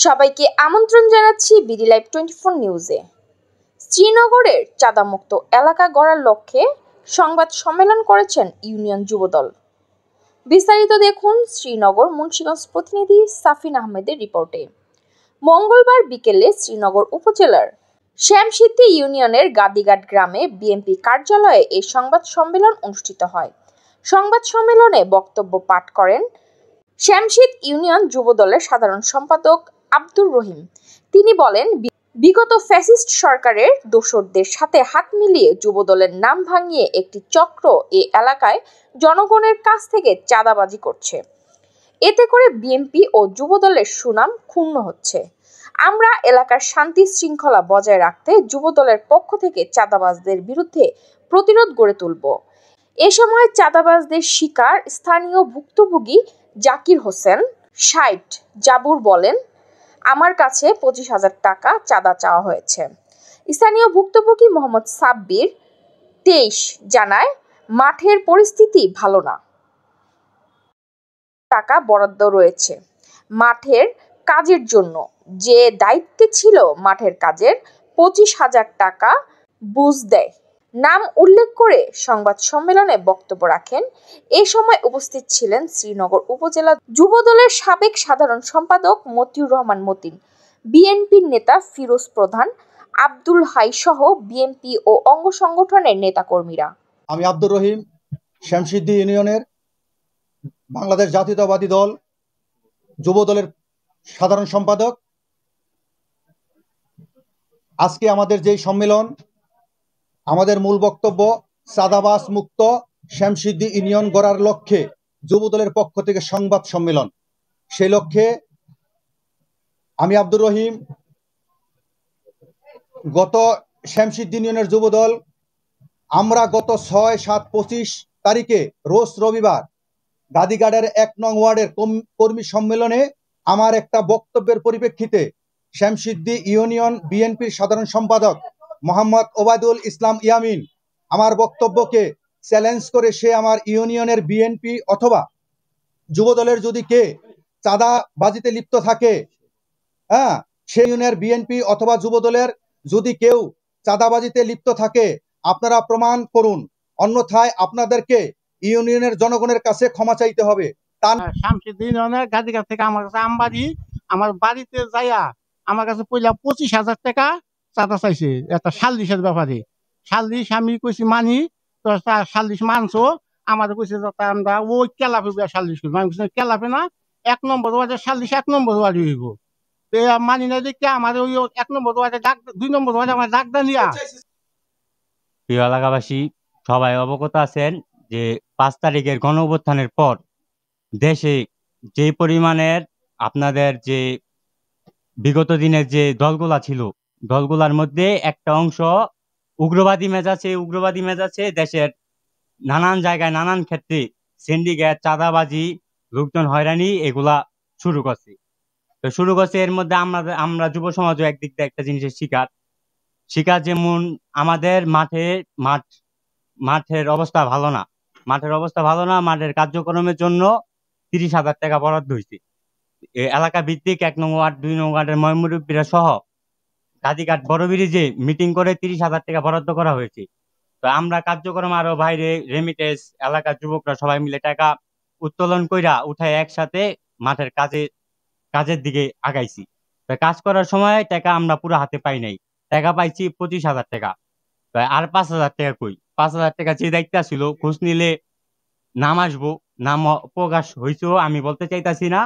সবাইকে আমন্ত্রণ জানাচ্ছি বিডি লাইভ 24 নিউজে। শ্রীনগরের চাঁদামুক্ত এলাকা গড়ার লক্ষ্যে সংবাদ সম্মেলন করেছেন ইউনিয়ন যুবদল। বিস্তারিত দেখুন শ্রীনগর মুন্সিগঞ্জ প্রতিনিধি সাফিন আহমেদের রিপোর্টে। মঙ্গলবার বিকেলে শ্রীনগর উপজেলার শ্যামসিদ্ধি ইউনিয়নের গাদিঘাট গ্রামে বিএনপি কার্যালয়ে এই সংবাদ সম্মেলন অনুষ্ঠিত হয়। সংবাদ সম্মেলনে বক্তব্য পাঠ করেন শ্যামসিদ ইউনিয়ন যুবদলের সাধারণ সম্পাদক আব্দুর রহিম। তিনি বলেন, বিগত ফ্যাসিস্ট সরকারের দোসরদের সাথে হাত মিলিয়ে যুবদলের নাম ভাঙিয়ে একটি চক্র এ এলাকায় জনগণের কাছ থেকে চাঁদাবাজি করছে। এতে করে বিএনপি ও যুবদলের সুনাম ক্ষুণ্ণ হচ্ছে। আমরা এলাকার শান্তি শৃঙ্খলা বজায় রাখতে যুবদলের পক্ষ থেকে চাঁদাবাজদের বিরুদ্ধে প্রতিরোধ গড়ে তুলব। এ সময় চাঁদাবাজদের শিকার স্থানীয় ভুক্তভোগী জাকির হোসেন ৬০ জাবুর বলেন, আমার কাছে ২৫,০০০ টাকা চাঁদা চাওয়া হয়েছে। স্থানীয় ভুক্তভোগী মোহাম্মদ সাব্বির ২৩ জানায়, মাঠের পরিস্থিতি ভালো না, টাকা বরাদ্দ রয়েছে মাঠের কাজের জন্য। যে দায়িত্বে ছিল মাঠের কাজের ২৫,০০০ টাকা বুঝ দেয়। নাম উল্লেখ করে সংবাদ সম্মেলনে বক্তব্য রাখেন। এ সময় উপস্থিত ছিলেন শ্রীনগর উপজেলা যুবদলের সাবেক সাধারণ সম্পাদক মতিউর রহমান মতিন, বিএনপির নেতা ফিরোজ প্রধান, আব্দুল হাই সহ বিএনপি ও অঙ্গ সংগঠনের নেতাকর্মীরা। আমি আব্দুর রহিম, শ্যামসিদ্ধি ইউনিয়নের বাংলাদেশ জাতীয়তাবাদী দল যুবদলের সাধারণ সম্পাদক। আজকে আমাদের যেই সম্মেলন, আমাদের মূল বক্তব্য চাঁদাবাজ মুক্ত শ্যামসিদ্ধি ইউনিয়ন গড়ার লক্ষ্যে যুবদলের পক্ষ থেকে সংবাদ সম্মেলন। সেই লক্ষ্যে আমি আব্দুর রহিম গত শ্যামসিদ্ধি ইউনিয়নের যুবদল আমরা গত ৬-৭-২৫ তারিখে রোজ রবিবার গাদিঘাটের ১ নং ওয়ার্ডের কর্মী সম্মেলনে আমার একটা বক্তব্যের পরিপ্রেক্ষিতে শ্যামসিদ্ধি ইউনিয়ন বিএনপির সাধারণ সম্পাদক মোহাম্মদ ওবায়দুল ইসলাম ইয়ামিন আমার বক্তব্যকে চ্যালেঞ্জ করে সে আমার ইউনিয়নের বিএনপি অথবা যুবদলের যদি কে চাঁদাবাজিতে লিপ্ত থাকে, সেই ইউনিয়নের বিএনপি অথবা যুবদলের যদি কেউ চাঁদাবাজিতে লিপ্ত থাকে আপনারা প্রমাণ করুন, অন্যথায় আপনাদেরকে ইউনিয়নের জনগণের কাছে ক্ষমা চাইতে হবে। শ্যামসিদ্ধি ইউনিয়নের গাদিঘাট থেকে আমার কাছে আমবাড়ি আমার বাড়িতে যাইয়া আমার কাছে পয়লা ২৫,০০০ টাকা চাঁদা চাইছে একটা সাল্লিশের ব্যাপারে। সাল্লিশ আমি কইছি মানি, তো সাল্লিশ মানছো, আমাদের কইছে আমরা ওই কেলাপে সাল্লিশ করবো। আমি কইছি কেলাপে না, ১ নম্বর ওয়ার্ডে সাল্লিশ ১ নম্বর ওয়ার্ডে হইব। মানি না দেখে আমার ওই ১ নম্বর ওয়ার্ডে ২ নম্বর ওয়ার্ডে আমার ডাকদা নিয়া। প্রিয় এলাকাবাসী, সবাই অবগত আছেন যে ৫ তারিখের গণঅভ্যুত্থানের পর দেশে যে পরিমাণের আপনাদের যে বিগত দিনের যে দলগুলা ছিল, দলগুলার মধ্যে একটা অংশ উগ্রবাদী মেজাজে দেশের নানান জায়গায় নানান ক্ষেত্রে সিন্ডিকেট, চাঁদাবাজি, লোকজন হয়রানি এগুলা শুরু করছে। এর মধ্যে আমরা যুব সমাজও একদিক দিয়ে একটা জিনিসের শিকার যেমন আমাদের মাঠের অবস্থা ভালো না। মাঠের কার্যক্রমের জন্য ৩০,০০০ টাকা বরাদ্দ হয়েছে। এলাকা ভিত্তিক ১ নং ওয়ার্ড ২ নং ওয়ার্ডের ময়মুরব্বীরা সহ গাদিঘাট বড় ব্রিজে মিটিং করে ৩০,০০০ টাকা বরাদ্দ করা হয়েছে। তো আমরা কার্যক্রম আরো বাইরে রেমিটেন্স এলাকার যুবকরা সবাই মিলে টাকা উত্তোলন কইরা উঠায় একসাথে মাঠের কাজের দিকে আগাইছি। তো কাজ করার সময় টাকা আমরা পুরো হাতে পাই নাই, টাকা পাইছি ২৫,০০০ টাকা। আর ৫,০০০ টাকা কই? ৫,০০০ টাকা যে দায়িত্ব ছিল, খোঁজ নিলে নাম আসবো, নাম প্রকাশ হয়েছেও আমি বলতে চাইতাছি না,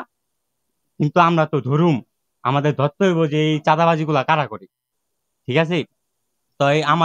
কিন্তু আমরা তো ধরুম, আমাদের ধরতে হইব যে এই চাঁদাবাজি গুলা কারা করে। ঠিক আছে? তো আমার